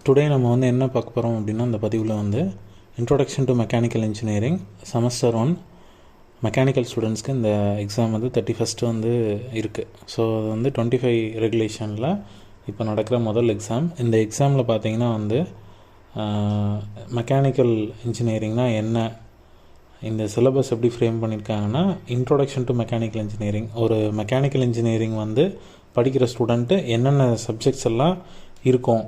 Today நம்ம வந்து என்ன பார்க்க போகிறோம் அப்படின்னா இந்த பதிவில் வந்து introduction to mechanical engineering semester 1 mechanical ஸ்டூடெண்ட்ஸ்க்கு இந்த எக்ஸாம் வந்து 31 வந்து இருக்குது. ஸோ அது வந்து 25 ரெகுலேஷனில் இப்போ நடக்கிற முதல் எக்ஸாம். இந்த எக்ஸாமில் பார்த்தீங்கன்னா வந்து மெக்கானிக்கல் இன்ஜினியரிங்னால் என்ன, இந்த சிலபஸ் எப்படி ஃப்ரேம் பண்ணியிருக்காங்கன்னா இன்ட்ரோடக்ஷன் டு மெக்கானிக்கல் இன்ஜினியரிங். ஒரு மெக்கானிக்கல் இன்ஜினியரிங் வந்து படிக்கிற ஸ்டூடெண்ட்டு என்னென்ன சப்ஜெக்ட்ஸ் எல்லாம் இருக்கும்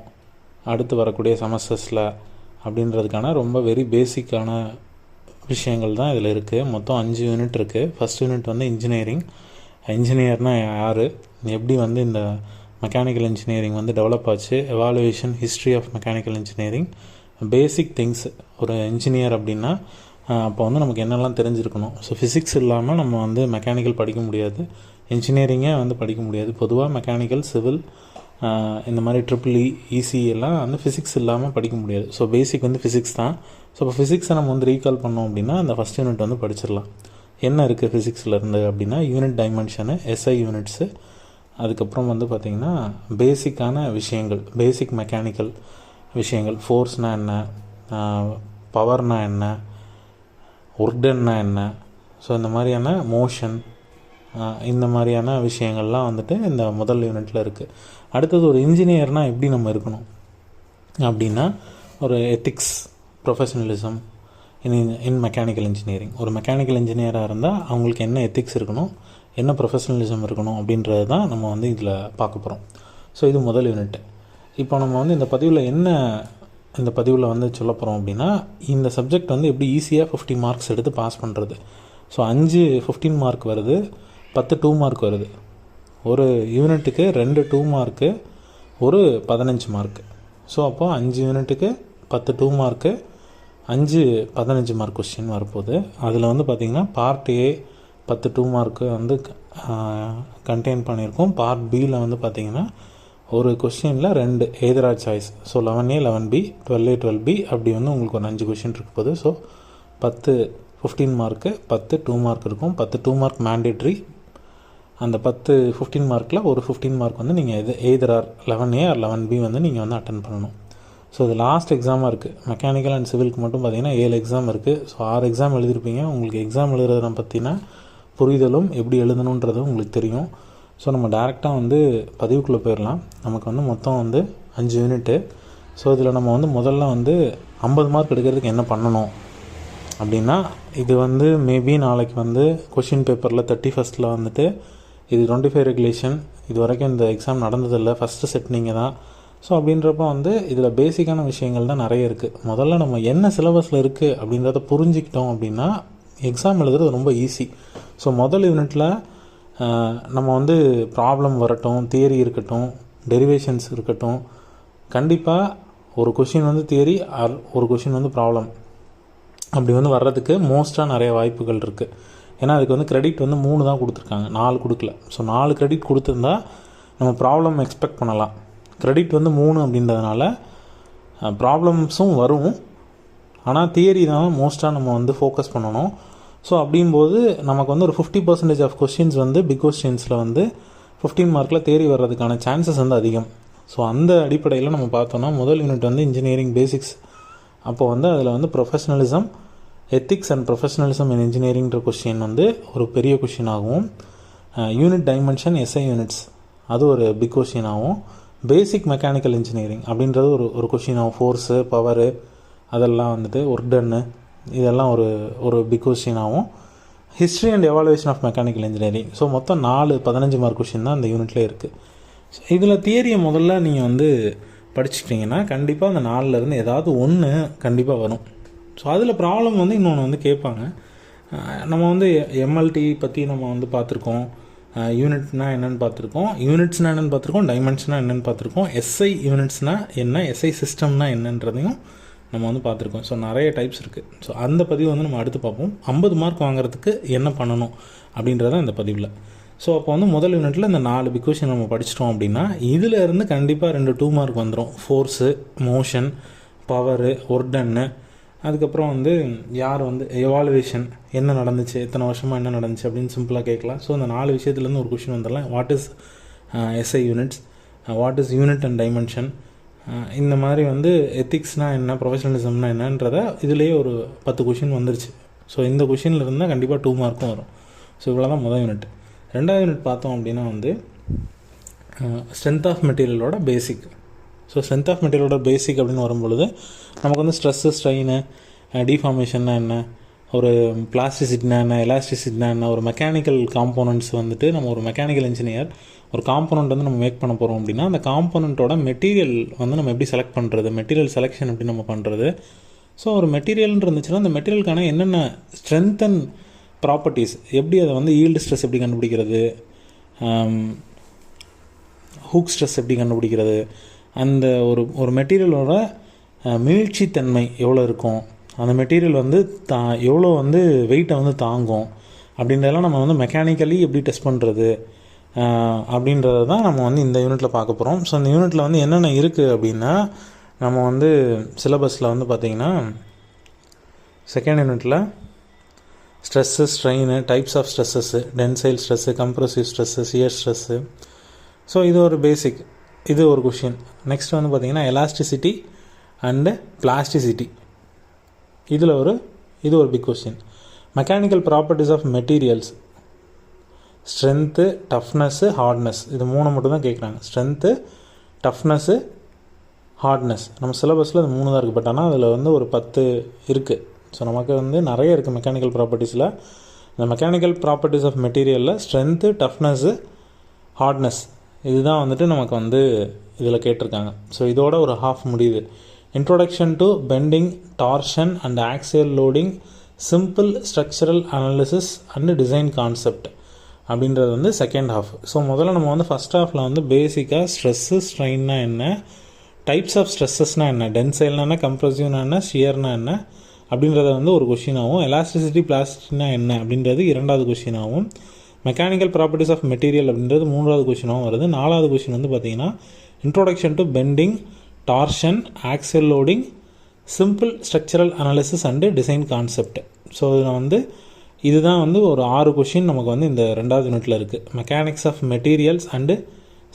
அடுத்து வரக்கூடிய செமஸ்டர்ஸில் அப்படின்றதுக்கான ரொம்ப வெரி பேசிக்கான விஷயங்கள் தான் இதில் இருக்குது. மொத்தம் 5 யூனிட் இருக்குது. ஃபஸ்ட் யூனிட் வந்து இன்ஜினியரிங். இன்ஜினியர்னால் யார், எப்படி வந்து இந்த மெக்கானிக்கல் இன்ஜினியரிங் வந்து டெவலப் ஆச்சு, evaluation, history of mechanical engineering, basic things. ஒரு இன்ஜினியர் அப்படின்னா அப்போ வந்து நமக்கு என்னெல்லாம் தெரிஞ்சிருக்கணும். ஸோ ஃபிசிக்ஸ் இல்லாமல் நம்ம வந்து மெக்கானிக்கல் படிக்க முடியாது, இன்ஜினியரிங்கே வந்து படிக்க முடியாது. பொதுவாக மெக்கானிக்கல், சிவில், இந்த மாதிரி ட்ரிபிள்இ, இசி எல்லாம் வந்து ஃபிசிக்ஸ் இல்லாமல் படிக்க முடியாது. ஸோ பேசிக் வந்து ஃபிசிக்ஸ் தான். ஸோ இப்போ ஃபிசிக்ஸை நம்ம வந்து ரீகால் பண்ணோம் அப்படின்னா அந்த ஃபஸ்ட் யூனிட் வந்து படிச்சிடலாம். என்ன இருக்குது ஃபிசிக்ஸில் இருந்து அப்படின்னா யூனிட் டைமென்ஷனு, எஸ்ஐ யூனிட்ஸு, அதுக்கப்புறம் வந்து பார்த்திங்கன்னா பேசிக்கான விஷயங்கள், பேசிக் மெக்கானிக்கல் விஷயங்கள், ஃபோர்ஸ்னால் என்ன, பவர்னால் என்ன, ஒர்க்டன்னா என்ன, ஸோ இந்த மாதிரியான மோஷன், இந்த மாதிரியான விஷயங்கள்லாம் வந்துட்டு இந்த முதல் யூனிட்டில் இருக்குது. அடுத்தது ஒரு இன்ஜினியர்னால் எப்படி நம்ம இருக்கணும் அப்படின்னா ஒரு எத்திக்ஸ், ப்ரொஃபஷனலிசம் இன் மெக்கானிக்கல் இன்ஜினியரிங். ஒரு மெக்கானிக்கல் இன்ஜினியராக இருந்தால் அவங்களுக்கு என்ன எத்திக்ஸ் இருக்கணும், என்ன ப்ரொஃபஷனலிசம் இருக்கணும் அப்படின்றது தான் நம்ம வந்து இதில் பார்க்க போகிறோம். ஸோ இது முதல் யூனிட். இப்போ நம்ம வந்து இந்த பதிவில் வந்து சொல்ல போகிறோம் அப்படின்னா இந்த சப்ஜெக்ட் வந்து எப்படி ஈஸியாக 50 மார்க்ஸ் எடுத்து பாஸ் பண்ணுறது. ஸோ 5 15 மார்க் வருது, 10 2 மார்க் வருது. ஒரு யூனிட்டுக்கு 2 2 மார்க்கு, ஒரு 15 மார்க்கு. ஸோ அப்போது 5 யூனிட்டுக்கு 10 2 மார்க்கு, 5 15 மார்க் கொஸ்டின் வரப்போகுது. அதில் வந்து பார்த்திங்கன்னா பார்ட் ஏ 10 2 மார்க்கு வந்து கண்டெயின் பண்ணியிருக்கோம். பார்ட் பியில் வந்து பார்த்திங்கன்னா ஒரு கொஸ்டினில் 2 எய்தரா choice. So 11A 11B 12A 12B அப்படி வந்து உங்களுக்கு ஒரு 5 கொஸ்டின் இருக்க போகுது. ஸோ 10 15 மார்க்கு, 10 2 மார்க் இருக்கும். 10 2 மார்க் மேண்டேட்ரி. அந்த 10 15 மார்க்கில் ஒரு 15 மார்க் வந்து நீங்கள் எய்தர் 11A or 11B வந்து நீங்கள் வந்து அட்டன் பண்ணணும். ஸோ இது லாஸ்ட் எக்ஸாமாக இருக்குது. மெக்கானிக்கல் அண்ட் சிவிலுக்கு மட்டும் பார்த்திங்கன்னா 7 எக்ஸாம் இருக்குது. ஸோ 6 எக்ஸாம் எழுதிருப்பீங்க. உங்களுக்கு எக்ஸாம் எழுதுறதை பற்றின புரிதலும் எப்படி எழுதணுன்றதும் உங்களுக்கு தெரியும். ஸோ நம்ம டேரெக்டாக வந்து பதிவுக்குள்ளே போயிடலாம். நமக்கு வந்து மொத்தம் வந்து 5 யூனிட்டு. ஸோ இதில் நம்ம வந்து முதல்ல வந்து 50 மார்க் எடுக்கிறதுக்கு என்ன பண்ணணும் அப்படின்னா, இது வந்து மேபி நாளைக்கு வந்து கொஷின் பேப்பரில் 31st வந்துட்டு இது 25 ரெகுலேஷன். இது வரைக்கும் இந்த எக்ஸாம் நடந்ததில்லை, ஃபஸ்ட்டு செட் நீங்கள் தான். ஸோ அப்படின்றப்ப வந்து இதில் பேசிக்கான விஷயங்கள் தான் நிறைய இருக்குது. முதல்ல நம்ம என்ன சிலபஸில் இருக்குது அப்படின்றத புரிஞ்சிக்கிட்டோம் அப்படின்னா எக்ஸாம் எழுதுறது ரொம்ப ஈஸி. ஸோ முதல் யூனிட்டில் நம்ம வந்து ப்ராப்ளம் வரட்டும், தியரி இருக்கட்டும், டெரிவேஷன்ஸ் இருக்கட்டும், கண்டிப்பாக ஒரு கொஷின் வந்து தியரி ஆர் ஒரு கொஷின் வந்து ப்ராப்ளம் அப்படி வந்து வர்றதுக்கு மோஸ்ட்டாக நிறைய வாய்ப்புகள் இருக்குது. ஏன்னா அதுக்கு வந்து கிரெடிட் வந்து 3 தான் கொடுத்துருக்காங்க, 4 கொடுக்கல. ஸோ 4 கிரெடிட் கொடுத்துருந்தா நம்ம ப்ராப்ளம் எக்ஸ்பெக்ட் பண்ணலாம். கிரெடிட் வந்து 3 அப்படின்றதுனால ப்ராப்ளம்ஸும் வரும், ஆனால் தியரி தான் மோஸ்ட்டாக நம்ம வந்து ஃபோக்கஸ் பண்ணணும். ஸோ அப்படிங்கும்போது நமக்கு வந்து ஒரு 50% ஆஃப் கொஸ்டின்ஸ் வந்து பிக் கொஸ்டின்ஸில் வந்து 15 மார்க்கில் தேறி வர்றதுக்கான சான்சஸ் வந்து அதிகம். ஸோ அந்த அடிப்படையில் நம்ம பார்த்தோன்னா முதல் யூனிட் வந்து இன்ஜினியரிங் பேசிக்ஸ். அப்போ வந்து அதில் வந்து professionalism, ethics and professionalism in இன்ஜினியரிங்ன்ற கொஸ்டின் வந்து ஒரு பெரிய கொஸ்டின் ஆகும். யூனிட் டைமென்ஷன், எஸ்ஐ யூனிட்ஸ், அது ஒரு பிக் கொஸ்டின் ஆகும். பேசிக் மெக்கானிக்கல் இன்ஜினியரிங் அப்படின்றது ஒரு கொஸ்டின் ஆகும். ஃபோர்ஸு, பவரு, அதெல்லாம் வந்துட்டு ஒர்க் டன்னு, இதெல்லாம் ஒரு பிக் கொஸ்டின் ஆகும். History and evaluation of mechanical engineering. So மொத்தம் 4 15 மார்க் கொஸ்டின் தான் இந்த யூனிட்லேயே இருக்குது. ஸோ இதில் தியரியை முதல்ல நீங்கள் வந்து படிச்சுக்கிட்டிங்கன்னா கண்டிப்பாக அந்த 4லேருந்து ஏதாவது ஒன்று கண்டிப்பாக வரும். ஸோ அதில் ப்ராப்ளம் வந்து இன்னொன்று வந்து கேட்பாங்க. நம்ம வந்து எம்எல்டி பற்றி நம்ம வந்து பார்த்துருக்கோம், யூனிட்னால் என்னென்னு பார்த்துருக்கோம், யூனிட்ஸ்னால் என்னென்னு பார்த்துருக்கோம், டைமென்ஷனாக என்னென்னு பார்த்துருக்கோம், எஸ்ஐ யூனிட்ஸ்னால் என்ன, எஸ்ஐ சிஸ்டம்னா என்னன்றதையும் நம்ம வந்து பார்த்துருக்கோம். ஸோ நிறைய டைப்ஸ் இருக்குது. ஸோ அந்த பதிவு வந்து நம்ம அடுத்து பார்ப்போம். 50 மார்க் வாங்குறதுக்கு என்ன பண்ணணும் அப்படின்றத இந்த பதிவில். ஸோ அப்போ வந்து முதல் யூனிட்டில் இந்த 4 பிக் கொஸ்டின் நம்ம படிச்சிட்டோம் அப்படின்னா இதில் இருந்து கண்டிப்பாக 2 2 மார்க் வந்துடும். ஃபோர்ஸு, மோஷன், பவரு, ஒர்க்டன்னு, அதுக்கப்புறம் வந்து யார் வந்து எவாலுவேஷன், என்ன நடந்துச்சு, எத்தனை வருஷமாக என்ன நடந்துச்சு அப்படின்னு சிம்பிளாக கேட்கலாம். ஸோ அந்த 4 விஷயத்துலேருந்து ஒரு கொஷின் வந்துடலாம். What is SI units, what is unit and dimension, இந்த மாதிரி வந்து எத்திக்ஸ்னால் என்ன, ப்ரொஃபஷனலிசம்னா என்னன்றத இதுலேயே ஒரு 10 கொஷின் வந்துருச்சு. ஸோ இந்த கொஷினில் இருந்தால் கண்டிப்பாக 2 மார்க்கும் வரும். ஸோ இவ்வளோ தான் முதல் யூனிட். ரெண்டாவது யூனிட் பார்த்தோம் அப்படின்னா வந்து ஸ்ட்ரென்த் ஆஃப் மெட்டீரியலோட பேசிக். ஸோ ஸ்ட்ரென்த் ஆஃப் மெட்டீரியலோட பேசிக் அப்படின்னு வரும்பொழுது நமக்கு வந்து ஸ்ட்ரெஸ்ஸு, ஸ்ட்ரெயின், டிஃபார்மேஷன்னா என்ன, ஒரு பிளாஸ்டிசிட்டினா என்ன, எலாஸ்டிசிட்டினா என்ன, ஒரு மெக்கானிக்கல் காம்போனன்ட்ஸ் வந்துட்டு நம்ம ஒரு மெக்கானிக்கல் இன்ஜினியர் ஒரு காம்போனண்ட் வந்து நம்ம மேக் பண்ண போகிறோம் அப்படின்னா அந்த காம்போனண்ட்டோட மெட்டீரியல் வந்து நம்ம எப்படி செலக்ட் பண்ணுறது, மெட்டீரியல் செலெக்ஷன் எப்படி நம்ம பண்ணுறது. ஸோ ஒரு மெட்டீரியல்னு இருந்துச்சுன்னா அந்த மெட்டீரியலுக்கான என்னென்ன ஸ்ட்ரென்த் அண்ட் ப்ராப்பர்ட்டிஸ், எப்படி அதை வந்து ஈல்டு ஸ்ட்ரெஸ் எப்படி கண்டுபிடிக்கிறது, ஹூக் ஸ்ட்ரெஸ் எப்படி கண்டுபிடிக்கிறது, அந்த ஒரு மெட்டீரியலோட மீழ்ச்சித்தன்மை எவ்வளோ இருக்கும், அந்த மெட்டீரியல் வந்து எவ்வளோ வந்து வெயிட்டை வந்து தாங்கும் அப்படின்றதெல்லாம் நம்ம வந்து மெக்கானிக்கலி எப்படி டெஸ்ட் பண்ணுறது அப்படின்றத தான் நம்ம வந்து இந்த யூனிட்டில் பார்க்க போகிறோம். ஸோ இந்த யூனிட்டில் வந்து என்னென்ன இருக்குது அப்படின்னா நம்ம வந்து சிலபஸில் வந்து பார்த்திங்கன்னா செகண்ட் யூனிட்டில் stress, strain, types of stresses, tensile stress, compressive stress, shear stress. So இது ஒரு பேசிக், இது ஒரு கொஷின். நெக்ஸ்ட் வந்து பார்த்திங்கன்னா எலாஸ்டிசிட்டி அண்டு பிளாஸ்டிசிட்டி, இது ஒரு big question. Mechanical properties of materials, strength, toughness, hardness, இது 3 மட்டும் தான் கேட்குறாங்க. Strength, toughness, hardness. நம்ம சிலபஸில் அது 3 தான் இருக்குது. பட் ஆனால் அதில் வந்து ஒரு 10 இருக்குது. ஸோ நமக்கு வந்து நிறைய இருக்குது மெக்கானிக்கல் ப்ராப்பர்ட்டிஸில். இந்த மெக்கானிக்கல் ப்ராப்பர்ட்டிஸ் ஆஃப் மெட்டீரியலில் ஸ்ட்ரென்த்து, டஃப்னஸ்ஸு, ஹார்ட்னஸ் இதுதான் வந்துட்டு நமக்கு வந்து இதில் கேட்டிருக்காங்க. ஸோ இதோட ஒரு ஹாஃப் முடியுது. Introduction to bending, torsion and axial loading, simple structural analysis and design concept அப்படின்றது வந்து செகண்ட் ஹாஃப். ஸோ முதல்ல நம்ம வந்து ஃபஸ்ட் ஹாஃபில் வந்து பேசிக்காக ஸ்ட்ரெஸ்ஸு, ஸ்ட்ரெயின்னா என்ன, டைப்ஸ் ஆஃப் ஸ்ட்ரெஸ்ஸஸ்னால் என்ன, டென்சைல்னா என்ன, கம்ப்ரசிவ்னா என்ன, ஷியர்னா என்ன அப்படின்றத வந்து ஒரு கொஷினாகவும், எலாஸ்டிசிட்டி, பிளாஸ்டிக்னா என்ன அப்படின்றது 2வது கொஷினாகவும், மெக்கானிக்கல் ப்ராப்பர்ட்டிஸ் ஆஃப் மெட்டீரியல் அப்படின்றது 3வது கொஷினாகவும் வருது. 4வது கொஷின் வந்து பார்த்திங்கன்னா introduction to bending, torsion, axial loading, simple structural analysis and design concept. So இதில் வந்து இதுதான் வந்து ஒரு 6 கொஷின் நமக்கு வந்து இந்த 2வது யூனிட்டில் இருக்குது. Mechanics of materials and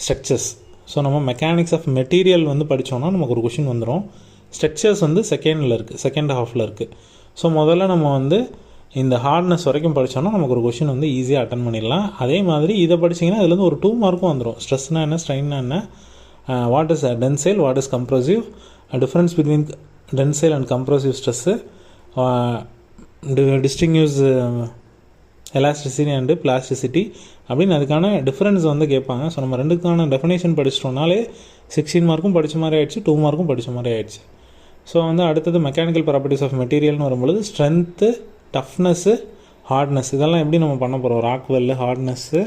structures. So நம்ம மெக்கானிக்ஸ் ஆஃப் மெட்டீரியல் வந்து படித்தோன்னா நமக்கு ஒரு கொஷின் வந்துடும். ஸ்ட்ரக்சர்ஸ் வந்து செகண்ட் ஹாஃபில் இருக்குது. ஸோ முதல்ல நம்ம வந்து இந்த ஹார்ட்னஸ் வரைக்கும் படித்தோன்னா நமக்கு ஒரு கொஷின் வந்து ஈஸியாக அட்டன் பண்ணிடலாம். அதே மாதிரி இதை படிச்சிங்கன்னா அதுலேருந்து ஒரு 2 மார்க்கும் வந்துடும். ஸ்ட்ரெஸ்னா என்ன, ஸ்ட்ரெயின்னா என்ன, what is tensile, what is compressive, difference between tensile and compressive stress, distinguish elasticity and plasticity அப்படின்னு அதுக்கான டிஃப்ரென்ஸ் வந்து கேட்பாங்க. ஸோ நம்ம 2க்கான டெஃபினேஷன் படிச்சிட்டோம்னாலே 16 மார்க்கும் படித்த மாதிரி ஆயிடுச்சு, 2 மார்க்கும் படித்த மாதிரி ஆயிடுச்சு. ஸோ வந்து அடுத்தது மெக்கானிக்கல் ப்ராப்பர்ட்டிஸ் ஆஃப் மெட்டீரியல்னு வரும்பொழுது ஸ்ட்ரென்த்து, டஃப்னஸ்ஸு, ஹார்ட்னஸ் இதெல்லாம் எப்படி நம்ம பண்ண போகிறோம், ராக்வெல்லு ஹார்ட்னஸ்ஸு,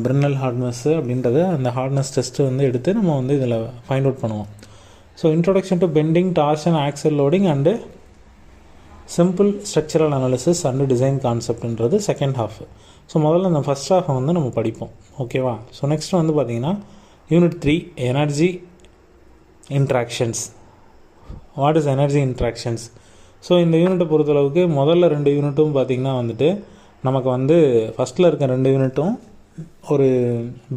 பிரின்னல் ஹார்ட்னஸ்ஸு அப்படின்றது அந்த ஹார்ட்னஸ் டெஸ்ட்டு வந்து எடுத்து நம்ம வந்து இதில் ஃபைண்ட் அவுட் பண்ணுவோம். So introduction to bending, torsion, axial loading and simple structural analysis and design கான்செப்ட்ன்றது செகண்ட் ஹாஃப். ஸோ முதல்ல இந்த ஃபஸ்ட் ஹாஃபை வந்து நம்ம படிப்போம். ஓகேவா? ஸோ நெக்ஸ்ட் வந்து பார்த்திங்கன்னா unit 3 energy interactions. What is energy interactions? So இந்த யூனிட்டை பொறுத்தளவுக்கு முதல்ல 2 யூனிட்டும் பார்த்திங்கன்னா வந்துட்டு நமக்கு வந்து ஃபஸ்ட்டில் இருக்க 2 யூனிட்டும் ஒரு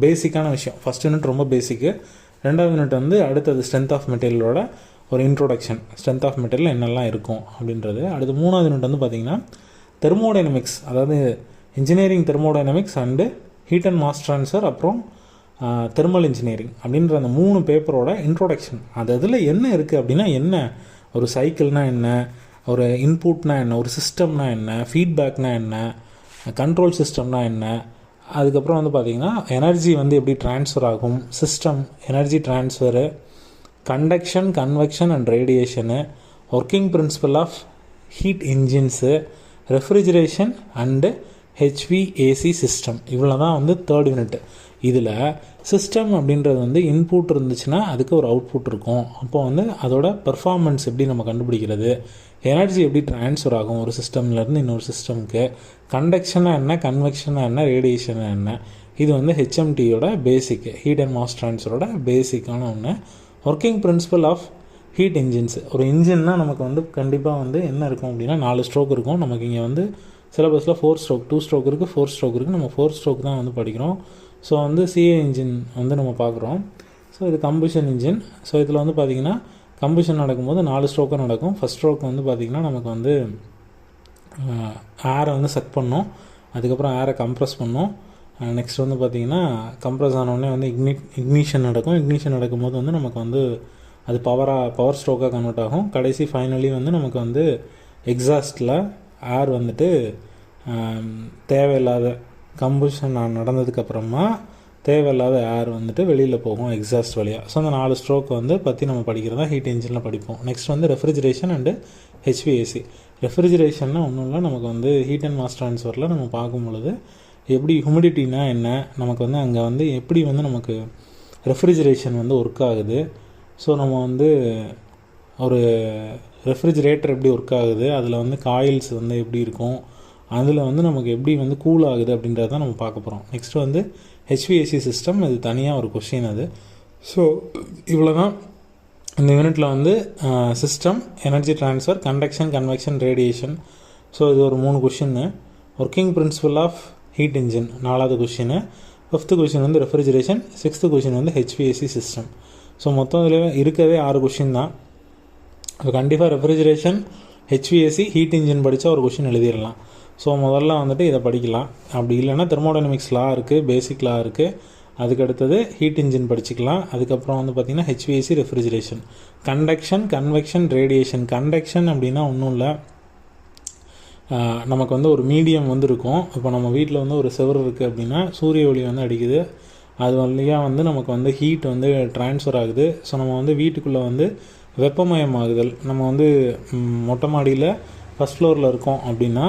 பேசிக்கான விஷயம். ஃபஸ்ட் யூனிட் ரொம்ப பேசிக்கு, 2வது யூனிட் வந்து அடுத்தது ஸ்ட்ரென்த் ஆஃப் மெட்டீரியலோட ஒரு இன்ட்ரோடக்ஷன், ஸ்ட்ரென்த் ஆஃப் மெட்டீரியல் என்னெல்லாம் இருக்கும் அப்படின்றது. அடுத்து 3வது யூனிட் வந்து பார்த்திங்கன்னா தெர்மோடைனமிக்ஸ், அதாவது engineering thermodynamics and heat and mass transfer, அப்புறம் தெர்மல் இன்ஜினியரிங் அப்படின்ற அந்த 3 பேப்பரோட இன்ட்ரோடக்ஷன். அது அதில் என்ன இருக்குது அப்படின்னா, என்ன ஒரு சைக்கிள்னால் என்ன, ஒரு இன்புட்னா என்ன, ஒரு சிஸ்டம்னா என்ன, ஃபீட்பேக்னா என்ன, கண்ட்ரோல் சிஸ்டம்னா என்ன, அதுக்கப்புறம் வந்து பார்த்திங்கன்னா எனர்ஜி வந்து எப்படி ட்ரான்ஸ்ஃபர் ஆகும், system energy transfer, conduction, convection and radiation, working principle of heat engines, refrigeration and HVAC system. இவ்வளோ தான் வந்து 3rd யூனிட். இதில் சிஸ்டம் அப்படின்றது வந்து இன்புட் இருந்துச்சுன்னா அதுக்கு ஒரு அவுட்புட் இருக்கும். அப்போ வந்து அதோட பெர்ஃபார்மன்ஸ் எப்படி நம்ம கண்டுபிடிக்கிறது, எனர்ஜி எப்படி ட்ரான்ஸ்ஃபர் ஆகும் ஒரு சிஸ்டம்லேருந்து இன்னொரு சிஸ்டமுக்கு, கண்டக்ஷனாக என்ன, கன்வெக்ஷனாக என்ன, ரேடியேஷனாக என்ன, இது வந்து ஹெச்எம்டியோட பேசிக், ஹீட் அண்ட் மாஸ் ட்ரான்ஸ்ஃபரோட பேசிக்கான ஒன்று. Working principle of heat engines. ஒரு இன்ஜின்னா நமக்கு வந்து கண்டிப்பாக வந்து என்ன இருக்கும் அப்படின்னா 4 ஸ்ட்ரோக் இருக்கும். நமக்கு இங்கே வந்து சிலபஸில் 4 ஸ்ட்ரோக், 2 ஸ்ட்ரோக் இருக்குது, 4 ஸ்ட்ரோக் இருக்குது. நம்ம 4 ஸ்ட்ரோக் தான் வந்து படிக்கிறோம். ஸோ வந்து சிஏ இன்ஜின் வந்து நம்ம பார்க்குறோம். ஸோ இது கம்பஷன் இன்ஜின். ஸோ இதில் வந்து பார்த்திங்கன்னா கம்பஷன் நடக்கும்போது 4 ஸ்ட்ரோக்காக நடக்கும். ஃபஸ்ட் ஸ்ட்ரோக் வந்து பார்த்திங்கன்னா நமக்கு வந்து ஏரை வந்து செக் பண்ணோம், அதுக்கப்புறம் ஏரை கம்ப்ரெஸ் பண்ணோம். நெக்ஸ்ட் வந்து பார்த்திங்கன்னா கம்ப்ரெஸ் ஆனோடனே வந்து இக்னிஷன் நடக்கும். இக்னிஷன் நடக்கும்போது வந்து நமக்கு வந்து அது பவர் ஸ்ட்ரோக்காக கன்வெர்ட் ஆகும். கடைசி ஃபைனலி வந்து நமக்கு வந்து எக்ஸாஸ்ட்டில் ஏர் வந்துட்டு தேவையில்லாத கம்பஷன் நடந்ததுக்கப்புறமா தேவையில்லாத ஏர் வந்துட்டு வெளியில் போகும் எக்ஸாஸ்ட் வழியாக. ஸோ அந்த 4 ஸ்ட்ரோக் வந்து பற்றி நம்ம படிக்கிறதா ஹீட் இன்ஜினில் படிப்போம். நெக்ஸ்ட் வந்து ரெஃப்ரிஜரேஷன் அண்டு ஹெச்விஏசி. ரெஃப்ரிஜரேஷன்னா ஒன்றும் இல்லை, நமக்கு வந்து ஹீட் அண்ட் மாஸ் ட்ரான்ஸ்ஃபரில் நம்ம பார்க்கும் பொழுது எப்படி ஹியூமிடிட்டினா என்ன, நமக்கு வந்து அங்கே வந்து எப்படி வந்து நமக்கு ரெஃப்ரிஜரேஷன் வந்து ஒர்க் ஆகுது. ஸோ நம்ம வந்து ஒரு ரெஃப்ரிஜரேட்டர் எப்படி ஒர்க் ஆகுது, அதில் வந்து காயில்ஸ் வந்து எப்படி இருக்கும், அதில் வந்து நமக்கு எப்படி வந்து கூல் ஆகுது அப்படின்றத தான் நம்ம பார்க்க போகிறோம். நெக்ஸ்ட்டு வந்து ஹெச்விஏசி சிஸ்டம், இது தனியாக ஒரு கொஷின் அது. ஸோ இவ்வளோ தான் இந்த யூனிட்டில் வந்து system, energy transfer, conduction, convection, radiation. So இது ஒரு 3 question. Working principle of heat engine 4வது கொஷின்னு. 5th கொஷின் வந்து ரெஃப்ரிஜரேஷன். 6th கொஷின் வந்து ஹெச்விஏசி சிஸ்டம். ஸோ மொத்தம் இதில் இருக்கவே 6 கொஷின் தான். இப்போ கண்டிப்பாக ரெஃப்ரிஜரேஷன், ஹெச்விஏசி, ஹீட் இன்ஜின் படித்தா ஒரு கொஷின் எழுதிடலாம். ஸோ முதல்ல வந்துட்டு இதை படிக்கலாம். அப்படி இல்லைன்னா தெர்மோடைனமிக்ஸ் லா இருக்குது, பேசிக் லா இருக்குது. அதுக்கு அடுத்தது ஹீட் இன்ஜின் படிச்சுக்கலாம். அதுக்கப்புறம் வந்து பார்த்திங்கன்னா HVAC, refrigeration, conduction, convection, radiation. Conduction அப்படின்னா ஒன்றும் இல்லை, நமக்கு வந்து ஒரு மீடியம் வந்து இருக்கும். இப்போ நம்ம வீட்டில் வந்து ஒரு செவர் இருக்குது அப்படின்னா சூரிய ஒளி வந்து அடிக்குது, அது வழியாக வந்து நமக்கு வந்து ஹீட் வந்து ட்ரான்ஸ்ஃபர் ஆகுது. ஸோ நம்ம வந்து வீட்டுக்குள்ளே வந்து வெப்பமயமாகுதல், நம்ம வந்து மொட்டை மாடியில் ஃபஸ்ட் ஃப்ளோரில் இருக்கோம் அப்படின்னா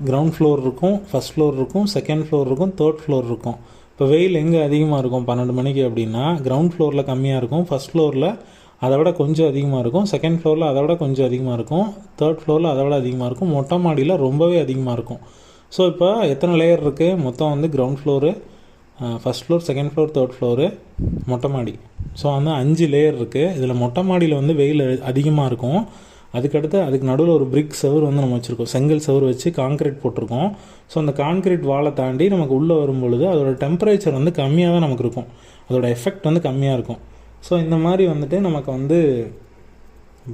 கிரவுண்ட் ஃப்ளோர் இருக்கும், ஃபஸ்ட் ஃப்ளோர் இருக்கும், செகண்ட் ஃப்ளோர் இருக்கும், தேர்ட் ஃப்ளோர் இருக்கும். இப்போ வெயில் எங்கே அதிகமாக இருக்கும் 12 மணிக்கு அப்படின்னா கிரவுண்ட் ஃப்ளோரில் கம்மியாக இருக்கும், ஃபஸ்ட் ஃப்ளோரில் அதை விட கொஞ்சம் அதிகமாக இருக்கும், செகண்ட் ஃப்ளோரில் அதை விட கொஞ்சம் அதிகமாக இருக்கும், தேர்ட் ஃப்ளோரில் அதை விட அதிகமாக இருக்கும், மொட்டை மாடியில் ரொம்பவே அதிகமாக இருக்கும். ஸோ இப்போ எத்தனை லேயர் இருக்குது மொத்தம் வந்து ground floor, first floor, second floor, third floor, மொட்டை மாடி. ஸோ வந்து 5 லேயர் இருக்குது. இதில் மொட்டை மாடியில் வந்து வெயில் அதிகமாக இருக்கும். அதுக்கடுத்து அதுக்கு நடுவில் ஒரு பிரிக் செவர் வந்து நம்ம வச்சுருக்கோம், செங்கல் செவர் வச்சு கான்க்ரீட் போட்டிருக்கோம். ஸோ அந்த கான்க்ரீட் வாலை தாண்டி நமக்கு உள்ளே வரும்பொழுது அதோட டெம்பரேச்சர் வந்து கம்மியாக தான் நமக்கு இருக்கும், அதோட எஃபெக்ட் வந்து கம்மியாக இருக்கும். ஸோ இந்த மாதிரி வந்துட்டு நமக்கு வந்து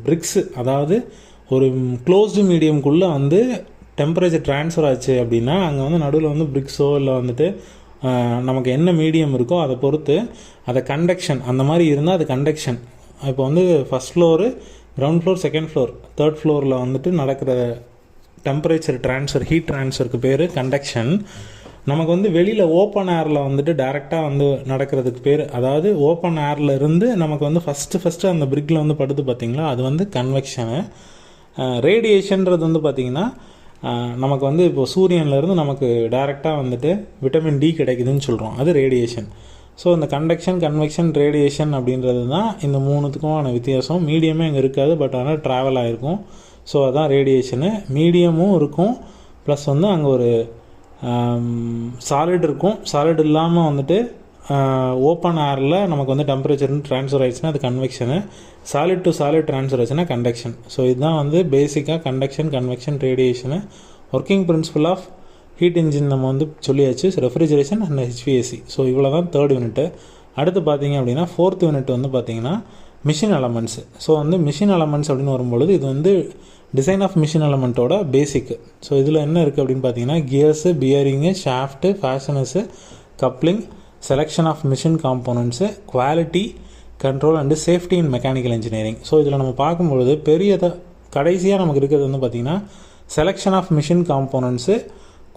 பிரிக்ஸு, அதாவது ஒரு க்ளோஸ்டு மீடியம்குள்ளே வந்து டெம்பரேச்சர் ட்ரான்ஸ்ஃபர் ஆச்சு அப்படின்னா அங்கே வந்து நடுவில் வந்து பிரிக்ஸோ இல்லை வந்துட்டு நமக்கு என்ன மீடியம் இருக்கோ அதை பொறுத்து அதை கண்டக்ஷன் அந்த மாதிரி இருந்தால் அது கண்டக்ஷன். இப்போ வந்து first floor, ground floor, second floor, third ஃப்ளோரில் வந்துட்டு நடக்கிற டெம்பரேச்சர் ட்ரான்ஸ்ஃபர், ஹீட் ட்ரான்ஸ்ஃபருக்கு பேர் கண்டக்ஷன். நமக்கு வந்து வெளியில் ஓப்பன் ஏரில் வந்துட்டு டேரெக்டாக வந்து நடக்கிறதுக்கு பேர், அதாவது ஓப்பன் ஏரில் இருந்து நமக்கு வந்து ஃபஸ்ட்டு அந்த பிரிக்கில் வந்து படுத்து பார்த்திங்களா, அது வந்து கன்வெக்ஷனு. ரேடியேஷன்றது வந்து பார்த்திங்கன்னா நமக்கு வந்து இப்போது சூரியன்லேருந்து நமக்கு டைரெக்டாக வந்துட்டு விட்டமின் டி கிடைக்குதுன்னு சொல்கிறோம், அது ரேடியேஷன். ஸோ இந்த கண்டக்ஷன், கன்வெக்ஷன், ரேடியேஷன் அப்படின்றது தான் இந்த 3த்துக்குமான வித்தியாசம். மீடியமே இங்கே இருக்காது, பட் ஆனால் ட்ராவல் ஆகிருக்கும். ஸோ அதுதான் ரேடியேஷனு. மீடியமும் இருக்கும், ப்ளஸ் வந்து அங்கே ஒரு சாலிட் இருக்கும். சாலிட் இல்லாமல் வந்துட்டு ஓப்பன் ஏரில் நமக்கு வந்து டெம்பரேச்சர் ட்ரான்ஸ்ஃபர் ஆகிடுச்சுன்னா அது convection. Solid to solid transfer ஆச்சுன்னா கண்டக்ஷன். ஸோ இதுதான் வந்து பேசிக்காக conduction, convection, radiation. Working principle of heat engine நம்ம வந்து சொல்லியாச்சு, ரெஃப்ரிஜரேஷன் அண்ட் ஹெச்விஏசி. ஸோ இவ்வளோ தான் 3rd யூனிட்டு. அடுத்து பார்த்திங்க அப்படின்னா 4th யூனிட் வந்து பார்த்திங்கன்னா மிஷின் எலமெண்ட்ஸு. ஸோ வந்து மிஷின் எலமெண்ட்ஸ் அப்படின்னு வரும்பொழுது இது வந்து டிசைன் ஆஃப் மிஷின் எலமெண்ட்டோட பேசிக்கு. ஸோ இதில் என்ன இருக்குது அப்படின்னு பார்த்தீங்கன்னா gears, bearing, shaft, fasteners, coupling, selection of machine components, quality control and safety in mechanical engineering. So இதில் நம்ம பார்க்கும்பொழுது கடைசியாக நமக்கு இருக்கிறது வந்து பார்த்திங்கன்னா selection of machine components,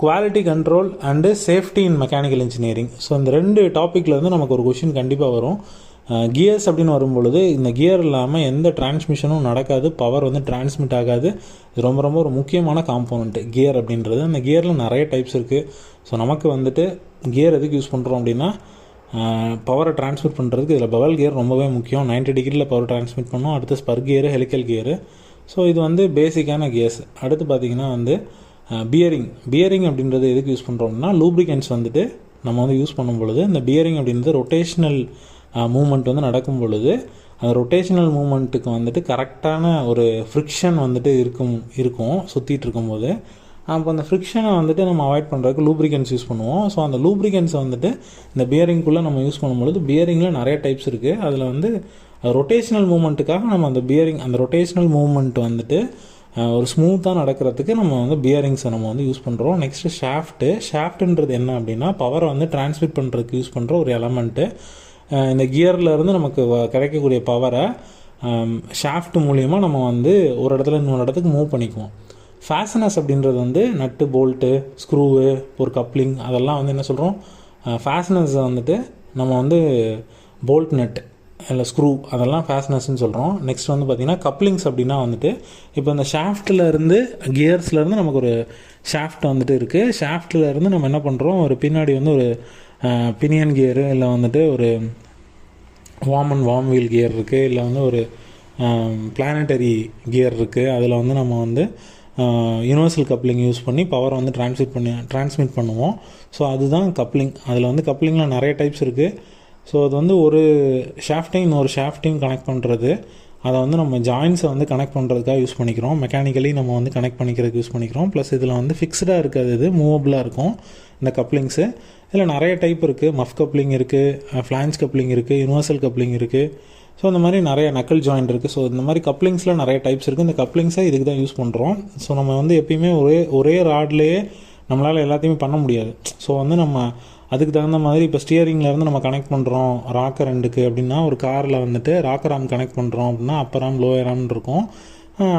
quality control and safety in mechanical engineering. So இந்த 2 டாப்பிக்லேருந்து நமக்கு ஒரு கொஷின் கண்டிப்பாக வரும். கியர்ஸ் அப்படின்னு வரும்பொழுது இந்த கியர் இல்லாமல் எந்த டிரான்ஸ்மிஷனும் நடக்காது, பவர் வந்து டிரான்ஸ்மிட் ஆகாது. இது ரொம்ப ரொம்ப ஒரு முக்கியமான காம்போனண்ட்டு கியர் அப்படின்றது. அந்த கியரில் நிறைய டைப்ஸ் இருக்குது. ஸோ நமக்கு வந்துட்டு கியர் எதுக்கு யூஸ் பண்ணுறோம் அப்படின்னா பவரை டிரான்ஸ்மிட் பண்ணுறதுக்கு இதில் பவல் கியர் ரொம்பவே முக்கியம். 90 டிகிரியில் பவர் டிரான்ஸ்மிட் பண்ணோம். அடுத்து spur gear, helical gear. So இது வந்து பேசிக்கான கியர்ஸ். அடுத்து பார்த்திங்கன்னா வந்து பியரிங் அப்படின்றது எதுக்கு யூஸ் பண்ணுறோம்னா லூப்ரிகன்ஸ் வந்துட்டு நம்ம வந்து யூஸ் பண்ணும் பொழுது இந்த பியரிங் அப்படின்றது ரொட்டேஷ்னல் மூமெண்ட் வந்து நடக்கும் பொழுது அந்த ரொட்டேஷ்னல் மூமெண்ட்டுக்கு வந்துட்டு கரெக்டான ஒரு ஃப்ரிக்ஷன் வந்துட்டு இருக்கும் சுற்றிட்டு இருக்கும்போது அப்போ அந்த ஃப்ரிக்ஷனை வந்துட்டு நம்ம அவாய்ட் பண்ணுறதுக்கு லூப்ரிகன்ஸ் யூஸ் பண்ணுவோம். ஸோ அந்த லூப்ரிகன்ஸை வந்துட்டு இந்த பியரிங்குள்ளே நம்ம யூஸ் பண்ணும்பொழுது பியரிங்கில் நிறைய டைப்ஸ் இருக்குது. அதில் வந்து ரொட்டேஷனல் மூவ்மெண்ட்டுக்காக நம்ம அந்த பியரிங் அந்த ரொட்டேஷனல் மூவ்மெண்ட் வந்துட்டு ஒரு ஸ்மூத்தாக நடக்கிறதுக்கு நம்ம வந்து பியரிங்ஸை நம்ம வந்து யூஸ் பண்ணுறோம். நெக்ஸ்ட்டு ஷாஃப்ட்டுன்றது என்ன அப்படின்னா பவரை வந்து டிரான்ஸ்மிட் பண்ணுறதுக்கு யூஸ் பண்ணுற ஒரு எலமெண்ட்டு. இந்த கியர்லேருந்து நமக்கு கிடைக்கக்கூடிய பவரை ஷாஃப்ட் மூலியமாக நம்ம வந்து ஒரு இடத்துல இன்னொரு இடத்துக்கு மூவ் பண்ணிக்குவோம். ஃபேசனஸ் அப்படின்றது வந்து நட்டு, போல்ட்டு, ஸ்க்ரூவு, ஒரு கப்ளிங், அதெல்லாம் வந்து என்ன சொல்கிறோம், ஃபேசனஸை வந்துட்டு நம்ம வந்து போல்ட் நட் இல்லை ஸ்க்ரூ, அதெல்லாம் ஃபேஸ்னஸ்ன்னு சொல்கிறோம். நெக்ஸ்ட் வந்து பார்த்திங்கன்னா கப்ளிங்ஸ் அப்படின்னா வந்துட்டு இப்போ இந்த ஷாஃப்ட்லேருந்து கியர்ஸ்லேருந்து நமக்கு ஒரு ஷாஃப்ட் வந்துட்டு இருக்குது. ஷாஃப்ட்லேருந்து நம்ம என்ன பண்ணுறோம், ஒரு பின்னாடி வந்து ஒரு பினியன் கியரு, இல்லை வந்துட்டு ஒரு வார்ம் வீல் கியர் இருக்குது, இல்லை வந்து ஒரு பிளானட்டரி கியர் இருக்குது. அதில் வந்து நம்ம வந்து யூனிவர்சல் கப்ளிங் யூஸ் பண்ணி பவரை வந்து டிரான்ஸ்மிட் பண்ணுவோம். ஸோ அதுதான் கப்ளிங். அதில் வந்து கப்ளிங்கில் நிறைய டைப்ஸ் இருக்குது. ஸோ அது வந்து ஒரு ஷாஃப்டையும் இன்னொரு ஷாஃப்டையும் கனெக்ட் பண்ணுறது, அதை வந்து நம்ம ஜாயின்ஸை வந்து கனெக்ட் பண்ணுறதுக்காக யூஸ் பண்ணிக்கிறோம். மெக்கானிக்கலி நம்ம வந்து கனெக்ட் பண்ணிக்கிறதுக்கு யூஸ் பண்ணிக்கிறோம். ப்ளஸ் இதில் வந்து ஃபிக்ஸ்டாக இருக்காது, இது மூவபிளாக இருக்கும் இந்த கப்ளிங்ஸு. இதில் நிறைய டைப் இருக்குது. மஃப் கப்ளிங் இருக்குது, ஃப்ளான்ஸ் கப்ளிங் இருக்குது, யூனிவர்சல் கப்ளிங் இருக்குது. ஸோ இந்த மாதிரி நிறைய நக்கல் ஜாயிண்ட் இருக்குது. ஸோ இந்த மாதிரி கப்ளிங்ஸில் நிறைய டைப்ஸ் இருக்குது. இந்த கப்ளிங்ஸை இதுக்கு தான் யூஸ் பண்ணுறோம். ஸோ நம்ம வந்து எப்பயுமே ஒரே ராட்லேயே நம்மளால் எல்லாத்தையுமே பண்ண முடியாது. ஸோ வந்து நம்ம அதுக்கு தகுந்த மாதிரி இப்போ ஸ்டியரிங்லேருந்து நம்ம கனெக்ட் பண்ணுறோம் ராக்கர் ரெண்டுக்கு அப்படின்னா, ஒரு காரில் வந்துட்டு ராக்கர் ஆம் கனெக்ட் பண்ணுறோம் அப்படின்னா அப்பர் ஆம் லோயர் ஆம்னு இருக்கும்.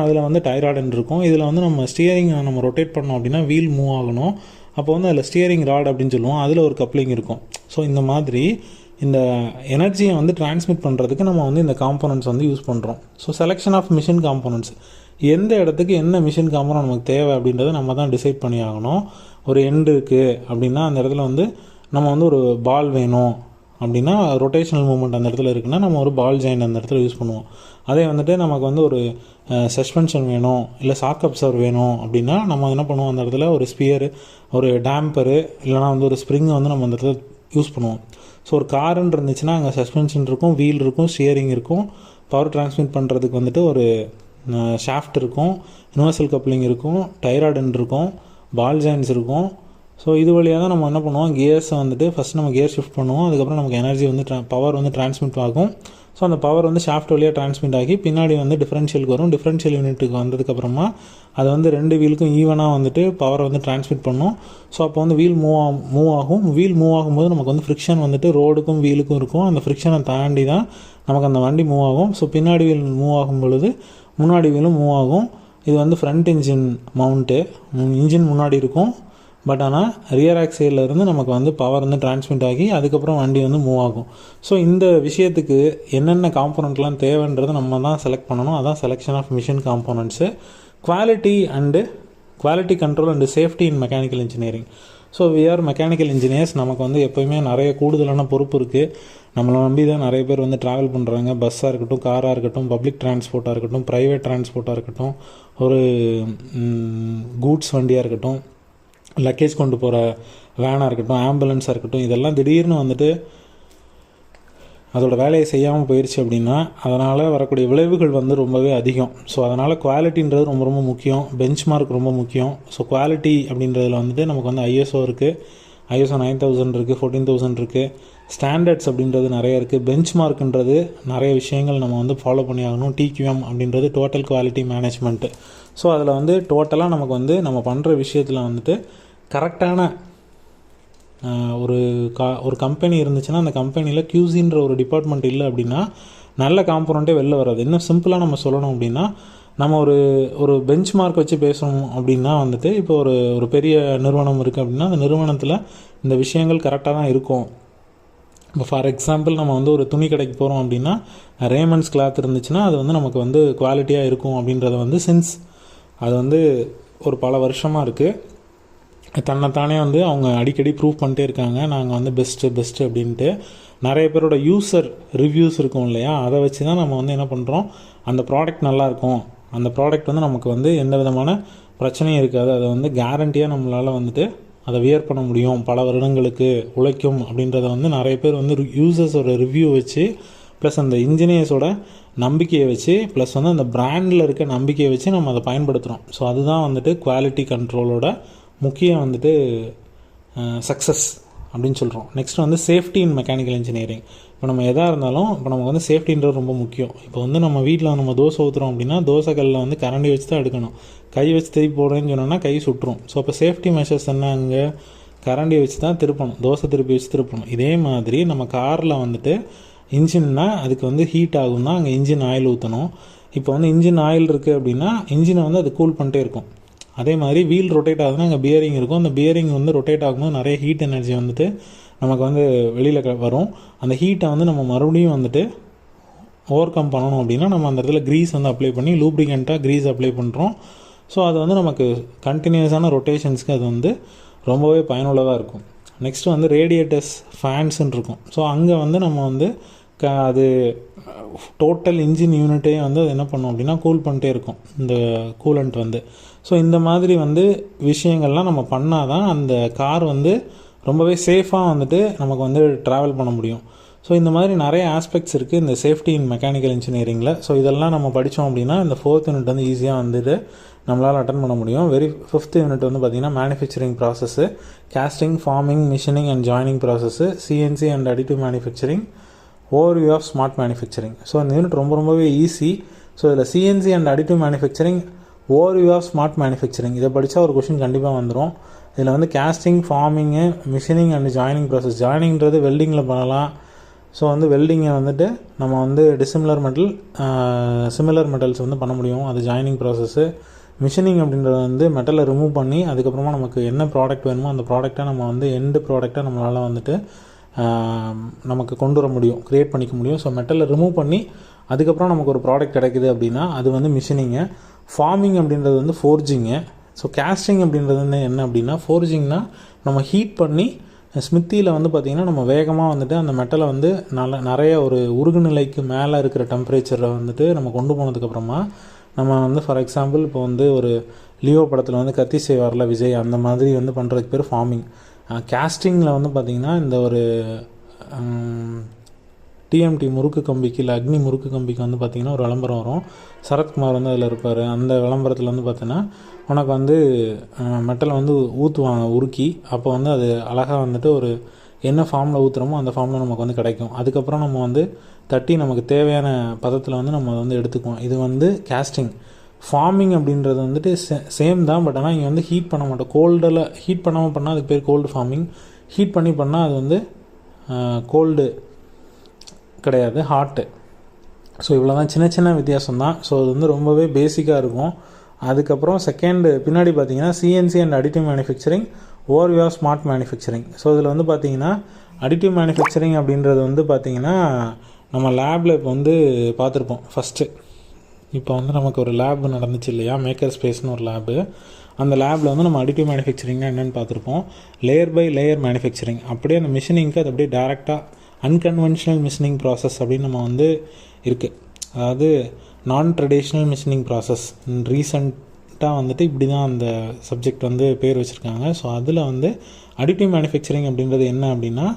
அதில் வந்து டைராய்டுன்னு இருக்கும். இதில் வந்து நம்ம ஸ்டியரிங் நம்ம ரொட்டேட் பண்ணோம் அப்படின்னா வீல் மூவ் ஆகணும். அப்போ வந்து அதில் ஸ்டியரிங் ராட் அப்படின்னு சொல்லுவோம், அதில் ஒரு கப்ளிங் இருக்கும். ஸோ இந்த மாதிரி இந்த எனர்ஜியை வந்து டிரான்ஸ்மிட் பண்ணுறதுக்கு நம்ம வந்து இந்த காம்போனன்ட்ஸ் வந்து யூஸ் பண்ணுறோம். So selection of machine components, எந்த இடத்துக்கு என்ன மிஷின் காம்போனன்ட் நமக்கு தேவை அப்படின்றத நம்ம தான் டிசைட் பண்ணி ஆகணும். ஒரு எண்டு இருக்குது அப்படின்னா அந்த இடத்துல வந்து நம்ம வந்து ஒரு பால் வேணும் அப்படின்னா, ரொட்டேஷனல் மூவ்மெண்ட் அந்த இடத்துல இருக்குன்னா நம்ம ஒரு பால் ஜாயின் அந்த இடத்துல யூஸ் பண்ணுவோம். அதே வந்துட்டு நமக்கு வந்து ஒரு சஸ்பென்ஷன் வேணும், இல்லை ஷாக் அப்சர்வர் வேணும் அப்படின்னா நம்ம என்ன பண்ணுவோம், அந்த இடத்துல ஒரு ஸ்பியரு, ஒரு டேம்பரு, இல்லைனா வந்து ஒரு ஸ்ப்ரிங்கை வந்து நம்ம அந்த இடத்துல யூஸ் பண்ணுவோம். ஸோ ஒரு காருன்னு இருந்துச்சுன்னா அங்கே சஸ்பென்ஷன் இருக்கும், வீல் இருக்கும், ஸ்டியரிங் இருக்கும். பவர் டிரான்ஸ்மிட் பண்ணுறதுக்கு வந்துட்டு ஒரு ஷாஃப்ட் இருக்கும், யூனிவர்சல் கப்ளிங் இருக்கும், டைராய்டன் இருக்கும், பால் ஜாயின்ஸ் இருக்கும். ஸோ இது வழியாக தான் நம்ம என்ன பண்ணுவோம், கியர்ஸை வந்துட்டு ஃபஸ்ட் நம்ம கியர் ஷிஃப்ட் பண்ணுவோம். அதுக்கப்புறம் நமக்கு எனர்ஜி வந்து பவர் வந்து டிரான்ஸ்மிட் ஆகும். ஸோ அந்த பவர் வந்து ஷாஃப்ட் வழியாக டிரான்ஸ்மிட் ஆகி பின்னாடி வந்து டிஃபரன்ஷியலுக்கு வரும். டிஃபரன்ஷியல் யூனிட்டுக்கு வந்ததுக்கப்புறமா அது வந்து ரெண்டு வீலுக்கும் ஈவனாக வந்துட்டு பவரை வந்து டிரான்ஸ்மிட் பண்ணும். ஸோ அப்போ வந்து வீல் மூவ் ஆகும். வீல் மூவ் ஆகும்போது நமக்கு வந்து ஃப்ரிக்ஷன் வந்துட்டு ரோடுக்கும் வீலுக்கும் இருக்கும். அந்த ஃப்ரிக்ஷனை தாண்டி தான் நமக்கு அந்த வண்டி மூவ் ஆகும். ஸோ பின்னாடி வீல் மூவ் ஆகும் பொழுது முன்னாடி வீலும் மூவ் ஆகும். இது வந்து ஃப்ரண்ட் இன்ஜின் மவுண்ட்டு, இன்ஜின் முன்னாடி இருக்கும். பட் ஆனால் ரியர் ஆக்சைடில் இருந்து நமக்கு வந்து பவர் வந்து டிரான்ஸ்மிட் ஆகி அதுக்கப்புறம் வண்டி வந்து மூவ் ஆகும். ஸோ இந்த விஷயத்துக்கு என்னென்ன காம்போனண்ட்லாம் தேவைன்றதை நம்ம தான் செலக்ட் பண்ணணும். அதான் selection of machine components. Quality control and safety in mechanical engineering. So we are mechanical engineers. நமக்கு வந்து எப்போயுமே நிறைய கூடுதலான பொறுப்பு இருக்குது. நம்மளை நம்பி தான் நிறைய பேர் வந்து ட்ராவல் பண்ணுறாங்க. பஸ்ஸாக இருக்கட்டும், காராக இருக்கட்டும், பப்ளிக் டிரான்ஸ்போர்ட்டாக இருக்கட்டும், ப்ரைவேட் டிரான்ஸ்போர்ட்டாக இருக்கட்டும், ஒரு கூட்ஸ் வண்டியாக இருக்கட்டும், லக்கேஜ் கொண்டு போகிற வேனாக இருக்கட்டும், ஆம்புலன்ஸாக இருக்கட்டும், இதெல்லாம் திடீர்னு வந்துட்டு அதோட வேலையை செய்யாமல் போயிடுச்சு அப்படின்னா அதனால் வரக்கூடிய விளைவுகள் வந்து ரொம்பவே அதிகம். ஸோ அதனால் குவாலிட்டின்றது ரொம்ப ரொம்ப முக்கியம். பெஞ்ச்மார்க் ரொம்ப முக்கியம். ஸோ குவாலிட்டி அப்படின்றதுல வந்துட்டு நமக்கு வந்து ஐஎஸ்ஓ இருக்குது, ஐஎஸ்ஓ 9000 இருக்குது, 14000 இருக்குது. ஸ்டாண்டர்ட்ஸ் அப்படின்றது நிறைய இருக்குது. பெஞ்ச்மார்க்ன்றது நிறைய விஷயங்கள் நம்ம வந்து ஃபாலோ பண்ணி ஆகணும். டிக்யூஎம் அப்படின்றது டோட்டல் குவாலிட்டி மேனேஜ்மெண்ட்டு. ஸோ அதில் வந்து டோட்டலாக நமக்கு வந்து நம்ம பண்ணுற விஷயத்தில் வந்துட்டு கரெக்டான ஒரு கம்பெனி இருந்துச்சுன்னா அந்த கம்பெனியில் QCன்ற ஒரு டிபார்ட்மெண்ட் இல்லை அப்படின்னா நல்ல காம்போனண்ட்டே வெளில வராது. இன்னும் சிம்பிளாக நம்ம சொல்லணும் அப்படின்னா, நம்ம ஒரு பெஞ்ச் மார்க் வச்சு பேசணும் அப்படின்னா வந்துட்டு இப்போ ஒரு பெரிய நிறுவனம் இருக்குது அப்படின்னா அந்த நிறுவனத்தில் இந்த விஷயங்கள் கரெக்டாக தான் இருக்கும். இப்போ ஃபார் எக்ஸாம்பிள் நம்ம வந்து ஒரு துணி கடைக்கு போகிறோம் அப்படின்னா ரேமண்ட்ஸ் கிளாத் இருந்துச்சுன்னா அது வந்து நமக்கு வந்து குவாலிட்டியாக இருக்கும் அப்படின்றத வந்து சின்ஸ் அது வந்து ஒரு பல வருஷமாக இருக்குது. தன்னைத்தானே வந்து அவங்க அடிக்கடி ப்ரூவ் பண்ணிட்டே இருக்காங்க, நாங்கள் வந்து பெஸ்ட்டு அப்படின்ட்டு. நிறைய பேரோட யூசர் ரிவ்யூஸ் இருக்கும் இல்லையா, அதை வச்சு தான் நம்ம வந்து என்ன பண்ணுறோம், அந்த ப்ராடக்ட் நல்லாயிருக்கும், அந்த ப்ராடக்ட் வந்து நமக்கு வந்து எந்த விதமான பிரச்சனையும் இருக்காது, அதை வந்து கேரண்டியாக நம்மளால் வந்துட்டு அதை வியர் பண்ண முடியும், பல வருடங்களுக்கு உழைக்கும் அப்படின்றத வந்து நிறைய பேர் வந்து யூசர்ஸோட ரிவ்யூ வச்சு ப்ளஸ் அந்த இன்ஜினியர்ஸோட நம்பிக்கையை வச்சு, ப்ளஸ் வந்து அந்த பிராண்டில் இருக்க நம்பிக்கையை வச்சு நம்ம அதை பயன்படுத்துகிறோம். ஸோ அதுதான் வந்துட்டு குவாலிட்டி கண்ட்ரோலோட முக்கிய வந்துட்டு சக்ஸஸ் அப்படின்னு சொல்கிறோம். நெக்ஸ்ட் வந்து சேஃப்டி இன் மெக்கானிக்கல் இன்ஜினியரிங். இப்போ நம்ம எதாக இருந்தாலும் இப்போ நமக்கு வந்து சேஃப்டின்றது ரொம்ப முக்கியம். இப்போ வந்து நம்ம வீட்டில் நம்ம தோசை ஊற்றுறோம் அப்படின்னா தோசைக்கல்லில் வந்து கரண்டி வச்சு தான் எடுக்கணும். கை வச்சு திருப்பி போடுறேன்னு சொன்னோன்னா கை சுட்டுரும். ஸோ அப்போ சேஃப்டி மெஷர்ஸ் என்ன, அங்கே கரண்டியை வச்சு தான் திருப்பணும், தோசை திருப்பி வச்சு திருப்பணும். இதே மாதிரி நம்ம காரில் வந்துட்டு இன்ஜின்னா அதுக்கு வந்து ஹீட் ஆகும்னா அங்கே இன்ஜின் ஆயில் ஊற்றணும். இப்போ வந்து இன்ஜின் ஆயில் இருக்குது அப்படின்னா இன்ஜினை வந்து அது கூல் பண்ணிட்டே இருக்கும். அதே மாதிரி வீல் ரொட்டேட் ஆகுதுன்னா அங்கே பியரிங் இருக்கும். அந்த பியரிங் வந்து ரொட்டேட் ஆகும்போது நிறைய ஹீட் எனர்ஜி வந்துட்டு நமக்கு வந்து வெளியில் வரும். அந்த ஹீட்டை வந்து நம்ம மறுபடியும் வந்துட்டு ஓவர் கம் பண்ணணும் அப்படின்னா நம்ம அந்த இடத்துல க்ரீஸ் வந்து அப்ளை பண்ணி லூப்ரிகண்ட்டாக க்ரீஸ் அப்ளை பண்ணுறோம். ஸோ அது வந்து நமக்கு கண்டினியூஸான ரொட்டேஷன்ஸ்க்கு அது வந்து ரொம்பவே பயனுள்ளதாக இருக்கும். நெக்ஸ்ட்டு வந்து ரேடியேட்டர்ஸ், ஃபேன்ஸுன்னு இருக்கும். ஸோ அங்கே வந்து நம்ம வந்து அது டோட்டல் இன்ஜின் யூனிட்டே வந்து அது என்ன பண்ணோம் அப்படின்னா கூல் பண்ணிட்டே இருக்கும் இந்த கூலண்ட் வந்து. ஸோ இந்த மாதிரி வந்து விஷயங்கள்லாம் நம்ம பண்ணால் தான் அந்த கார் வந்து ரொம்பவே சேஃபாக வந்துட்டு நமக்கு வந்து ட்ராவல் பண்ண முடியும். ஸோ இந்த மாதிரி நிறைய ஆஸ்பெக்ட்ஸ் இருக்குது இந்த சேஃப்டி இன் மெக்கானிக்கல் இன்ஜினியரிங்கில். ஸோ இதெல்லாம் நம்ம படித்தோம் அப்படின்னா இந்த 4th யூனிட் வந்து ஈஸியாக வந்துட்டு நம்மளால் அட்டன் பண்ண முடியும். 5th யூனிட் வந்து பார்த்திங்கன்னா manufacturing process, casting, forming, machining and joining process, CNC and additive manufacturing, overview of smart manufacturing. So இந்த யூனிட் ரொம்பவே ஈஸி. ஸோ இதில் CNC and additive manufacturing, overview of smart manufacturing இதை படித்தா ஒரு கொஷின் கண்டிப்பாக வந்துடும். இதில் வந்து casting, forming, machining and joining process. ஜாயினிங்கிறது வெல்டிங்கில் பண்ணலாம். ஸோ வந்து வெல்டிங்கை வந்துட்டு நம்ம வந்து சிமிலர் மெட்டல்ஸ் வந்து பண்ண முடியும், அது ஜாயினிங் ப்ராசஸ்ஸு. மிஷினிங் அப்படின்றது வந்து மெட்டலை ரிமூவ் பண்ணி அதுக்கப்புறமா நமக்கு என்ன ப்ராடக்ட் வேணுமோ அந்த ப்ராடக்டை நம்ம வந்து எண்டு ப்ராடக்டை நம்மளால் வந்துட்டு நமக்கு கொண்டு வர முடியும், க்ரியேட் பண்ணிக்க முடியும். ஸோ மெட்டலை ரிமூவ் பண்ணி அதுக்கப்புறம் நமக்கு ஒரு ப்ராடக்ட் கிடைக்குது அப்படின்னா அது வந்து மிஷினிங்கு. ஃபார்மிங் அப்படின்றது வந்து ஃபோர்ஜிங்கு. ஸோ கேஸ்டிங் அப்படின்றது வந்து என்ன அப்படின்னா ஃபோர்ஜிங்னா நம்ம ஹீட் பண்ணி ஸ்மித்தியில் வந்து பார்த்திங்கன்னா நம்ம வேகமாக வந்துட்டு அந்த மெட்டலை வந்து நிறைய ஒரு உருகு நிலைக்கு மேலே இருக்கிற டெம்பரேச்சரில் வந்துட்டு நம்ம கொண்டு போனதுக்கப்புறமா நம்ம வந்து ஃபார் எக்ஸாம்பிள் இப்போ வந்து ஒரு லியோ படத்தில் வந்து கத்தி செய்வார்ல விஜய், அந்த மாதிரி வந்து பண்ணுறதுக்கு பேர் ஃபார்மிங். கேஸ்டிங்கில் வந்து பார்த்திங்கன்னா இந்த ஒரு டிஎம்டி முறுக்கு கம்பிக்கு இல்லை அக்னி முறுக்கு கம்பிக்கு வந்து பார்த்திங்கன்னா ஒரு விளம்பரம் வரும். சரத்குமார் வந்து அதில் இருப்பார். அந்த விளம்பரத்தில் வந்து பார்த்தீங்கன்னா உனக்கு வந்து மெட்டலை வந்து ஊற்றுவாங்க உருக்கி. அப்போ வந்து அது அழகாக வந்துட்டு ஒரு என்ன ஃபார்மில் ஊற்றுறோமோ அந்த ஃபார்மில் நமக்கு வந்து கிடைக்கும். அதுக்கப்புறம் நம்ம வந்து தட்டி நமக்கு தேவையான பதத்தில் வந்து நம்ம வந்து எடுத்துக்குவோம். இது வந்து கேஸ்டிங். ஃபார்மிங் அப்படின்றது வந்துட்டு சேம் தான், பட் ஆனால் இங்கே வந்து ஹீட் பண்ண மாட்டோம். கோல்டில் ஹீட் பண்ணாமல் பண்ணால் அதுக்கு பேர் கோல்டு ஃபார்மிங். ஹீட் பண்ணி பண்ணால் அது வந்து கோல்டு கிடையாது, ஹாட்டு. ஸோ இவ்வளோ தான், சின்ன சின்ன வித்தியாசம் தான். ஸோ அது வந்து ரொம்பவே பேசிக்காக இருக்கும். அதுக்கப்புறம் செகண்டு பின்னாடி பார்த்தீங்கன்னா CNC and additive manufacturing, overview of smart manufacturing. So இதில் வந்து பார்த்திங்கன்னா அடிட்டிவ் மேனுஃபேக்சரிங் அப்படின்றது வந்து பார்த்திங்கன்னா நம்ம லேபில் இப்போ வந்து பார்த்துருப்போம். ஃபஸ்ட்டு இப்போ வந்து நமக்கு ஒரு லேப் நடந்துச்சு இல்லையா, மேக்கர் ஸ்பேஸ்னு ஒரு லேபு. அந்த லேபில் வந்து நம்ம அடிட்டிவ் மேனுஃபேக்சரிங்னா என்னென்னு பார்த்துருப்போம். Layer by layer manufacturing. அப்படியே அந்த மிஷினிங்க்கு அது அப்படியே டேரெக்டாக அன்கன்வென்ஷனல் மிஷினிங் ப்ராசஸ் அப்படின்னு நம்ம வந்து இருக்குது. அதாவது நான் ட்ரெடிஷ்னல் மிஷினிங் ப்ராசஸ். ரீசண்டாக வந்துட்டு இப்படி தான் அந்த சப்ஜெக்ட் வந்து பேர் வச்சுருக்காங்க. ஸோ அதில் வந்து அடிட்டிவ் மேனுஃபேக்சரிங் அப்படின்றது என்ன அப்படின்னா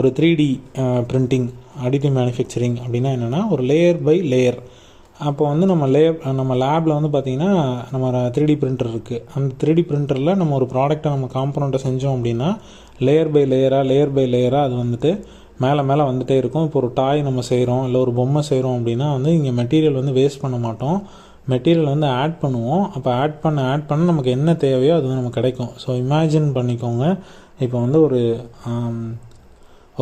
ஒரு 3D பிரிண்டிங். அடிட்டிவ் மேனுஃபேக்சரிங் அப்படின்னா என்னென்னா ஒரு லேயர் பை லேயர். அப்போ வந்து நம்ம லேபில் வந்து பார்த்திங்கன்னா நம்ம 3D பிரிண்டர் இருக்குது. அந்த 3D பிரிண்டரில் நம்ம ஒரு ப்ராடக்ட்டை நம்ம காம்பனண்ட்டை செஞ்சோம் அப்படின்னா லேயர் பை லேயராக அது வந்துட்டு மேலே வந்துகிட்டே இருக்கும். இப்போ ஒரு டாய் நம்ம செய்கிறோம் இல்லை ஒரு பொம்மை செய்கிறோம் அப்படின்னா வந்து இங்கே மெட்டீரியல் வந்து வேஸ்ட் பண்ண மாட்டோம், மெட்டீரியல் வந்து ஆட் பண்ணுவோம். அப்போ ஆட் பண்ண நமக்கு என்ன தேவையோ அது வந்து நமக்கு கிடைக்கும். ஸோ இமேஜின் பண்ணிக்கோங்க, இப்போ வந்து ஒரு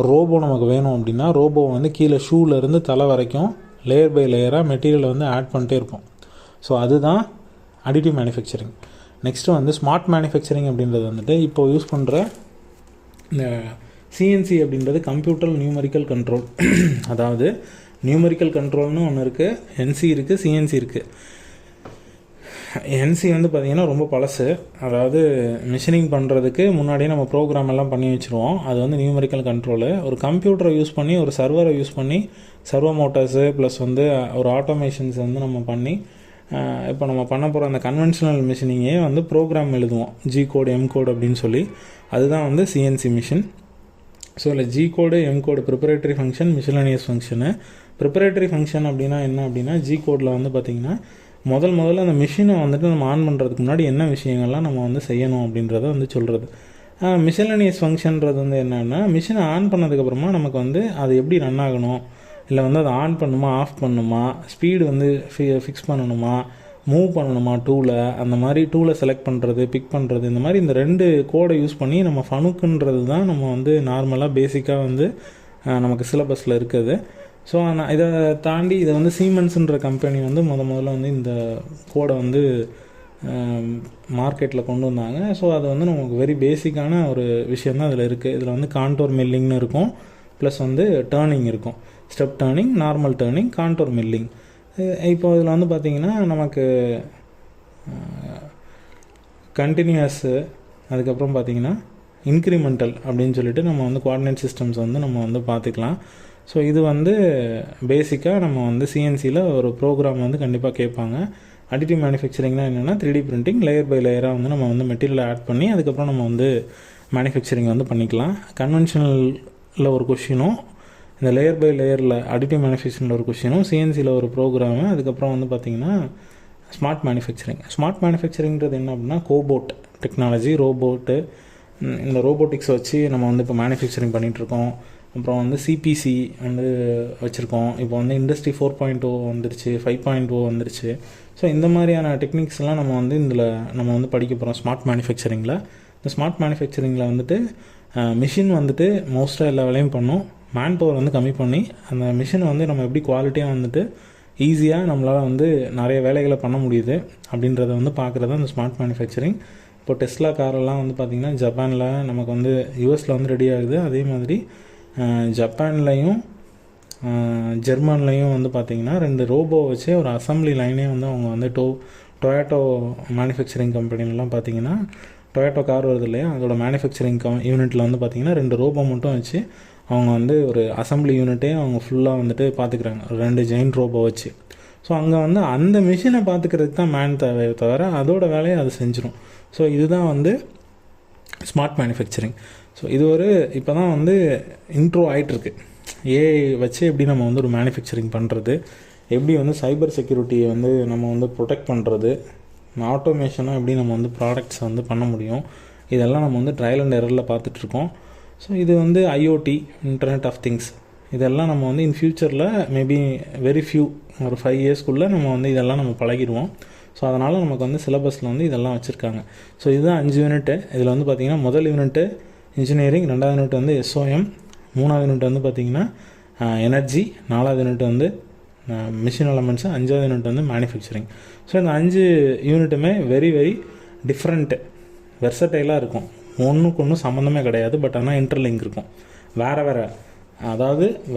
ரோபோ நமக்கு வேணும் அப்படின்னா ரோபோவை வந்து கீழே ஷூலேருந்து தலை வரைக்கும் லேயர் பை லேயராக மெட்டீரியலை வந்து ஆட் பண்ணிட்டே இருப்போம். ஸோ அதுதான் அடிட்டிவ் மேனுஃபேக்சரிங். நெக்ஸ்ட்டு வந்து ஸ்மார்ட் மேனுஃபேக்சரிங் அப்படின்றது வந்துட்டு இப்போ யூஸ் பண்ணுற இந்த சிஎன்சி அப்படின்றது கம்ப்யூட்டர் நியூமரிக்கல் கண்ட்ரோல். அதாவது நியூமரிக்கல் கண்ட்ரோல்னு ஒன்று இருக்குது, என்சி இருக்குது, சிஎன்சி இருக்குது. என்சி வந்து பார்த்திங்கன்னா ரொம்ப பழசு. அதாவது மிஷினிங் பண்ணுறதுக்கு முன்னாடியே நம்ம ப்ரோக்ராம் எல்லாம் பண்ணி வச்சுருவோம். அது வந்து நியூமரிக்கல் கண்ட்ரோலு. ஒரு கம்ப்யூட்டரை யூஸ் பண்ணி ஒரு சர்வரை யூஸ் பண்ணி சர்வோ மோட்டார்ஸு ப்ளஸ் வந்து ஒரு ஆட்டோமேஷன்ஸ் வந்து நம்ம பண்ணி இப்போ நம்ம பண்ண போகிற அந்த கன்வென்ஷனல் மிஷினிங்கே வந்து ப்ரோக்ராம் எழுதுவோம், ஜி கோடு எம் கோடு அப்படின்னு சொல்லி. அதுதான் வந்து சிஎன்சி மிஷின். ஸோ இல்லை G code M code preparatory function, miscellaneous function. Preparatory function அப்படின்னா என்ன அப்படின்னா ஜி கோடில் வந்து பார்த்திங்கன்னா முதல்ல அந்த மிஷினை வந்துட்டு நம்ம ஆன் பண்ணுறதுக்கு முன்னாடி என்ன விஷயங்கள்லாம் நம்ம வந்து செய்யணும் அப்படின்றத வந்து சொல்கிறது. மிஷலனியஸ் ஃபங்க்ஷன்றது வந்து என்னென்னா மிஷினை ஆன் பண்ணதுக்கப்புறமா நமக்கு வந்து அது எப்படி ரன் ஆகணும், இல்லை வந்து அதை ஆன் பண்ணுமா ஆஃப் பண்ணணுமா, ஸ்பீடு வந்து ஃபிக்ஸ் பண்ணணுமா, மூவ் பண்ணணுமா டூலை, அந்த மாதிரி டூலை செலக்ட் பண்ணுறது பிக் பண்ணுறது, இந்த மாதிரி இந்த 2 கோடை யூஸ் பண்ணி நம்ம ஃபனுக்குன்றது தான் நம்ம வந்து நார்மலாக பேசிக்காக வந்து நமக்கு சிலபஸில் இருக்குது. ஸோ நான் இதை தாண்டி இதை வந்து சீமென்ஸுன்ற கம்பெனி வந்து முதல்ல வந்து இந்த கோடை வந்து மார்க்கெட்டில் கொண்டு வந்தாங்க. ஸோ அது வந்து நமக்கு வெரி பேசிக்கான ஒரு விஷயந்தான் இதில் இருக்குது. இதில் வந்து கான்டோர் மில்லிங்னு இருக்கும், ப்ளஸ் வந்து டேர்னிங் இருக்கும், step turning, normal turning, contour milling. இப்போ இதில் வந்து பார்த்திங்கன்னா நமக்கு கண்டினியூஸு, அதுக்கப்புறம் பார்த்திங்கன்னா இன்க்ரிமெண்டல் அப்படின்னு சொல்லிட்டு நம்ம வந்து கோஆர்டினேட் சிஸ்டம்ஸ் வந்து நம்ம வந்து பார்த்துக்கலாம். ஸோ இது வந்து பேசிக்காக நம்ம வந்து சிஎன்சியில் ஒரு ப்ரோக்ராம் வந்து கண்டிப்பாக கேட்பாங்க. அடிட்டிவ் மேனுஃபேக்சரிங்னா என்னென்னா 3D பிரிண்டிங் லேயர் பை லேயராக வந்து நம்ம வந்து மெட்டீரியல் ஆட் பண்ணி அதுக்கப்புறம் நம்ம வந்து மேனுஃபேக்சரிங் வந்து பண்ணிக்கலாம். கன்வென்ஷனலில் ஒரு கொஷினும், இந்த லேயர் பை லேயரில் அடிட்டிவ் மேனுஃபேக்சரிங்கில் ஒரு கொஷினும், சிஎன்சியில் ஒரு ப்ரோக்ராமு, அதுக்கப்புறம் வந்து பார்த்திங்கன்னா ஸ்மார்ட் மேனுஃபேக்சரிங். ஸ்மார்ட் மேனுஃபேக்சரிங்கிறது என்ன அப்படின்னா கோபோட் டெக்னாலஜி, ரோபோட்டு, இந்த ரோபோட்டிக்ஸ் வச்சு நம்ம வந்து இப்போ மேனுஃபேக்சரிங் பண்ணிகிட்ருக்கோம். அப்புறம் வந்து சிபிசி வந்து வச்சுருக்கோம். இப்போ வந்து இண்டஸ்ட்ரி 4.0 வந்துருச்சு, 5.0 வந்துருச்சு. ஸோ இந்த மாதிரியான டெக்னிக்ஸ்லாம் நம்ம வந்து இதில் நம்ம வந்து படிக்க போகிறோம் ஸ்மார்ட் மேனுஃபேக்சரிங்கில். இந்த ஸ்மார்ட் மேனுஃபேக்சரிங்கில் வந்துட்டு மிஷின் வந்துட்டு மோஸ்ட்டாக எல்லா வேலையும் பண்ணும், மேன் பவர் வந்து கம்மி பண்ணி அந்த மிஷினை வந்து நம்ம எப்படி குவாலிட்டியாக வந்துட்டு ஈஸியாக நம்மளால் வந்து நிறைய வேலைகளை பண்ண முடியுது அப்படின்றத வந்து பார்க்குறது அந்த ஸ்மார்ட் மேனுஃபேக்சரிங். இப்போ டெஸ்லா காரெல்லாம் வந்து பார்த்திங்கன்னா ஜப்பானில் நமக்கு வந்து யூஎஸில் வந்து ரெடி ஆகுது. அதே மாதிரி ஜப்பான்லேயும் ஜெர்மன்லேயும் வந்து பார்த்திங்கன்னா 2 ரோபோ வச்சு ஒரு அசம்பிளி லைனே வந்து அவங்க வந்து டொயோட்டோ மேனுஃபேக்சரிங் கம்பெனிலலாம் பார்த்திங்கன்னா டொயோட்டோ கார் வருது இல்லையா, அதோட மேனுஃபேக்சரிங் யூனிட்டில் வந்து பார்த்திங்கன்னா 2 ரோபோ மட்டும் வச்சு அவங்க வந்து ஒரு அசம்பிளி யூனிட்டே அவங்க ஃபுல்லாக வந்துட்டு பார்த்துக்குறாங்க, 2 ஜெயின்ட் ரோபோ வச்சு. ஸோ அங்கே வந்து அந்த மிஷினை பார்த்துக்கிறதுக்கு தான் மேன் தேவையை தவிர அதோட வேலையை அது செஞ்சிடும். ஸோ இதுதான் வந்து ஸ்மார்ட் மேனுஃபேக்சரிங். ஸோ இது ஒரு இப்போ தான் வந்து இன்ட்ரோ ஆகிட்டுருக்கு. ஏஐ வச்சு எப்படி நம்ம வந்து ஒரு மேனுஃபேக்சரிங் பண்ணுறது, எப்படி வந்து சைபர் செக்யூரிட்டியை வந்து நம்ம வந்து ப்ரொடெக்ட் பண்ணுறது, ஆட்டோமேஷனாக எப்படி நம்ம வந்து ப்ராடக்ட்ஸை வந்து பண்ண முடியும், இதெல்லாம் நம்ம வந்து ட்ரையல் அண்ட் எரரில் பார்த்துட்ருக்கோம். ஸோ இது வந்து ஐஓடி, இன்டர்நெட் ஆஃப் திங்ஸ், இதெல்லாம் நம்ம வந்து இன் ஃப்யூச்சரில் மேபி வெரி ஃபியூ ஒரு 5 இயர்ஸ்க்குள்ளே நம்ம வந்து இதெல்லாம் நம்ம பழகிடுவோம். ஸோ அதனால் நமக்கு வந்து சிலபஸில் வந்து இதெல்லாம் வச்சுருக்காங்க. ஸோ இதுதான் 5 யூனிட்டு. இதில் வந்து பார்த்திங்கன்னா முதல் யூனிட்டு இன்ஜினியரிங், 2வது யூனிட் வந்து எஸ்ஓஎம், 3வது யூனிட் வந்து பார்த்திங்கன்னா எனர்ஜி, 4வது யூனிட் வந்து மிஷின் எலமெண்ட்ஸு, 5வது யூனிட் வந்து மேனுஃபேக்சரிங். ஸோ இந்த 5 யூனிட்டுமே வெரி வெரி டிஃப்ரெண்ட்டு, வெர்சடைலாக இருக்கும், ஒன்றுக்கு ஒன்றும் சம்மந்தமே கிடையாது. பட் ஆனால் இன்டர்லிங்க் இருக்கும்,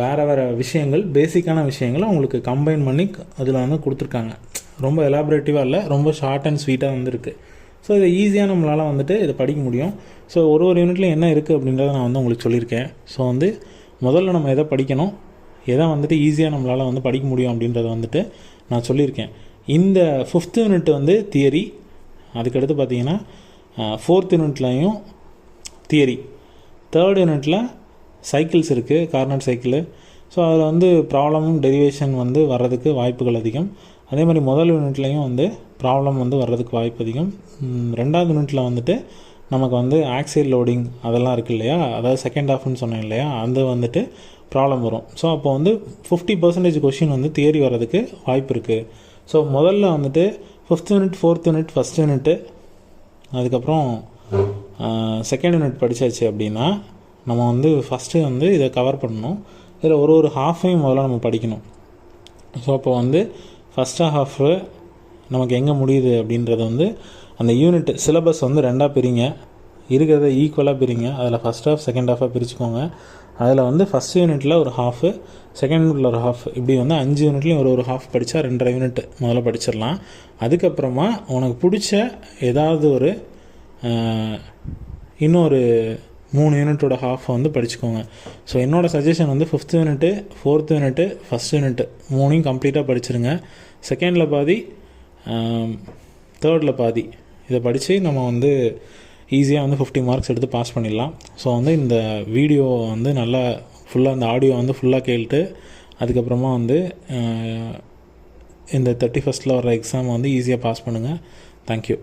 வேறு விஷயங்கள், பேசிக்கான விஷயங்களை அவங்களுக்கு கம்பைன் பண்ணி அதில் வந்து கொடுத்துருக்காங்க. ரொம்ப எலாபரேட்டிவாக இல்லை, ரொம்ப ஷார்ட் அண்ட் ஸ்வீட்டாக வந்துருக்கு. ஸோ இதை ஈஸியாக நம்மளால் வந்துட்டு இதை படிக்க முடியும். ஸோ ஒரு யூனிட்லையும் என்ன இருக்குது அப்படின்றத நான் வந்து உங்களுக்கு சொல்லியிருக்கேன். ஸோ வந்து முதல்ல நம்ம எதை படிக்கணும், எதை வந்துட்டு ஈஸியாக நம்மளால் வந்து படிக்க முடியும் அப்படின்றத வந்துட்டு நான் சொல்லியிருக்கேன். இந்த 5th யூனிட் வந்து தியரி, அதுக்கடுத்து பார்த்திங்கன்னா 4th யூனிட்லையும் தியரி, 3rd யூனிட்டில் சைக்கிள்ஸ் இருக்குது, கார்னர் சைக்கிள். ஸோ அதில் வந்து ப்ராப்ளமும் டெரிவேஷன் வந்து வர்றதுக்கு வாய்ப்புகள் அதிகம். அதே மாதிரி முதல் யூனிட்லேயும் வந்து ப்ராப்ளம் வந்து வர்றதுக்கு வாய்ப்பு அதிகம். 2வது யூனிட்டில் வந்துட்டு நமக்கு வந்து ஆக்சியல் லோடிங் அதெல்லாம் இருக்குது இல்லையா, அதாவது செகண்ட் ஹாஃப்னு சொன்னேன் இல்லையா, அது வந்துட்டு ப்ராப்ளம் வரும். ஸோ அப்போ வந்து 50% கொஷின் வந்து தியரி வர்றதுக்கு வாய்ப்பு இருக்குது. ஸோ முதல்ல வந்துட்டு 5th unit, 4th unit, 1st unit, அதுக்கப்புறம் 2nd யூனிட் படித்தாச்சு அப்படின்னா நம்ம வந்து ஃபஸ்ட்டு வந்து இதை கவர் பண்ணணும். இதில் ஒரு ஹாஃபையும் முதல்ல நம்ம படிக்கணும். ஸோ அப்போ வந்து ஃபஸ்ட்டு ஹாஃபு நமக்கு எங்கே முடியுது அப்படின்றது வந்து அந்த யூனிட் சிலபஸ் வந்து 2ஆக பிரிங்க, இருக்கிறத ஈக்குவலாக பிரிங்க. அதில் ஃபஸ்ட் ஹாஃப் செகண்ட் ஹாஃபாக பிரிச்சுக்கோங்க. அதில் வந்து ஃபஸ்ட் யூனிட்டில் ஒரு ஹாஃபு, செகண்ட் யூனிட்டில் ஒரு ஹாஃப், இப்படி வந்து 5 யூனிட்லேயும் ஒரு ஹாஃப் படித்தா 2.5 யூனிட் முதல்ல படிச்சிடலாம். அதுக்கப்புறமா உனக்கு பிடிச்ச ஏதாவது ஒரு இன்னொரு 3 யூனிட்டோட ஹாஃப் வந்து படிச்சுக்கோங்க. ஸோ என்னோடய சஜஷன் வந்து 5th unit, 4th unit, 1st unit 3யும் கம்ப்ளீட்டாக படிச்சிருங்க. செகண்டில் பாதி, 3ர்டில் பாதி, இதை படித்து நம்ம வந்து ஈஸியாக வந்து 50 மார்க்ஸ் எடுத்து பாஸ் பண்ணிடலாம். ஸோ வந்து இந்த வீடியோ வந்து நல்லா ஃபுல்லாக, இந்த ஆடியோ வந்து ஃபுல்லாக கேட்டு அதுக்கப்புறமா வந்து இந்த 31st வர எக்ஸாம் வந்து ஈஸியாக பாஸ் பண்ணுங்கள். தேங்க்யூ.